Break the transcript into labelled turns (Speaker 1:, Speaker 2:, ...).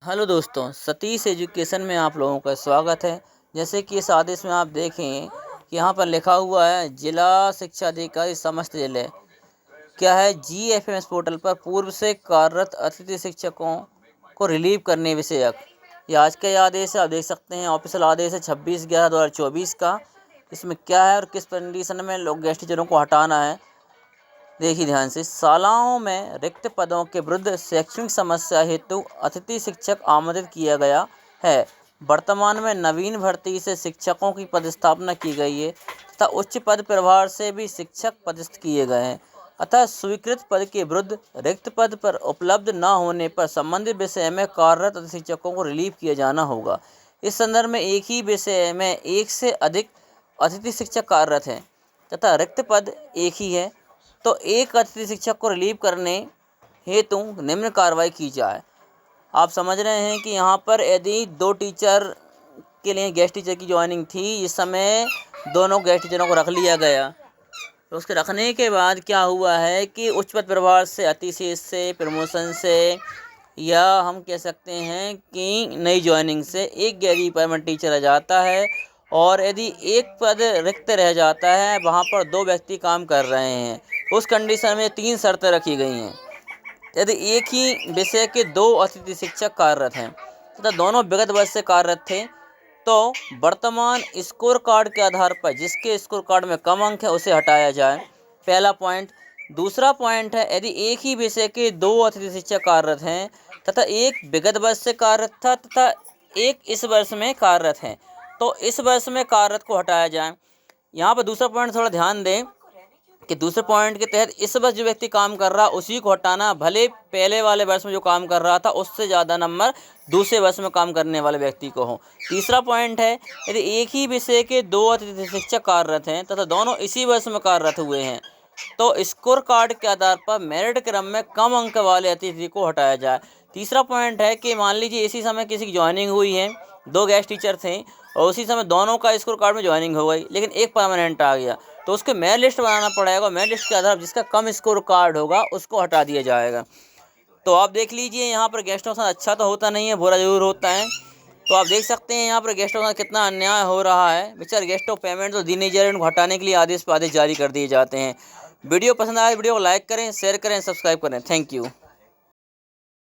Speaker 1: Hello दोस्तों, Satish education में आप लोगों का स्वागत है। जैसे कि इस आदेश में आप देखें कि यहाँ पर लिखा हुआ है जिला शिक्षा अधिकारी समस्त जिले। क्या है, GFMS पोर्टल पर पूर्व से कार्यरत अतिथि शिक्षकों को रिलीव करने विषयक ये आज का ये आदेश है। आप देख सकते हैं ऑफिशियल आदेश है 26/11/2024 का। इसमें क्या है और किस कंडीशन में लोग गेस्ट टीचरों को हटाना है, देखिए ध्यान से। शालाओं में रिक्त पदों के विरुद्ध शैक्षणिक समस्या हेतु अतिथि शिक्षक आमंत्रित किया गया है। वर्तमान में नवीन भर्ती से शिक्षकों की पदस्थापना की गई है तथा उच्च पद प्रभार से भी शिक्षक पदस्थ किए गए हैं। अतः स्वीकृत पद के विरुद्ध रिक्त पद पर उपलब्ध न होने पर संबंधित विषय में कार्यरत अतिथि शिक्षकों को रिलीव किया जाना होगा। इस संदर्भ में एक ही विषय में एक से अधिक अतिथि शिक्षक कार्यरत हैं तथा रिक्त पद एक ही है, तो एक अतिथि शिक्षक को रिलीव करने हेतु निम्न कार्रवाई की जाए। आप समझ रहे हैं कि यहाँ पर यदि 2 टीचर के लिए गेस्ट टीचर की ज्वाइनिंग थी, इस समय दोनों गेस्ट टीचरों को रख लिया गया। तो उसके रखने के बाद क्या हुआ है कि उच्च पद प्रभार से, अतिशेष से, प्रमोशन से, या हम कह सकते हैं कि नई ज्वाइनिंग से एक गैर परमानेंट टीचर आ जाता है। और यदि एक पद रिक्त रह जाता है, वहाँ पर 2 व्यक्ति काम कर रहे हैं, उस कंडीशन में 3 शर्तें रखी गई हैं। यदि एक ही विषय के 2 अतिथि शिक्षक कार्यरत हैं तथा दोनों विगत वर्ष से कार्यरत थे, तो वर्तमान स्कोर कार्ड के आधार पर जिसके स्कोर कार्ड में कम अंक है उसे हटाया जाए, पहला पॉइंट। दूसरा पॉइंट है, यदि एक ही विषय के 2 अतिथि शिक्षक कार्यरत हैं तथा एक विगत वर्ष से कार्यरत था तथा एक इस वर्ष में कार्यरत है, तो इस वर्ष में कार्यरत को हटाया जाए। यहाँ पर दूसरा पॉइंट थोड़ा ध्यान दें कि दूसरे पॉइंट के तहत इस वर्ष जो व्यक्ति काम कर रहा उसी को हटाना, भले पहले वाले वर्ष में जो काम कर रहा था उससे ज़्यादा नंबर दूसरे वर्ष में काम करने वाले व्यक्ति को हो। तीसरा पॉइंट है, यदि एक ही विषय के 2 अतिथि शिक्षक कार्यरत हैं तथा दोनों इसी वर्ष में कार्यरत हुए हैं, तो स्कोर कार्ड के आधार पर मेरिट क्रम में कम अंक वाले अतिथि को हटाया जाए। तीसरा पॉइंट है कि मान लीजिए इसी समय किसी की ज्वाइनिंग हुई है, 2 गेस्ट टीचर थे और उसी समय दोनों का स्कोर कार्ड में ज्वाइनिंग हो गई, लेकिन एक परमानेंट आ गया, तो उसके मेरिट लिस्ट बनाना पड़ेगा। मेरिट लिस्ट के आधार पर जिसका कम स्कोर कार्ड होगा उसको हटा दिया जाएगा। तो आप देख लीजिए, यहाँ पर गेस्टों के साथ अच्छा तो होता नहीं है, बुरा जरूर होता है। तो आप देख सकते हैं यहाँ पर गेस्टों के साथ कितना अन्याय हो रहा है। बेचारे गेस्टों पेमेंट तो दी नहीं जा रही, उनको हटाने के लिए आदेश पर आदेश जारी कर दिए जाते हैं। वीडियो पसंद आए वीडियो को लाइक करें, शेयर करें, सब्सक्राइब करें। Thank you.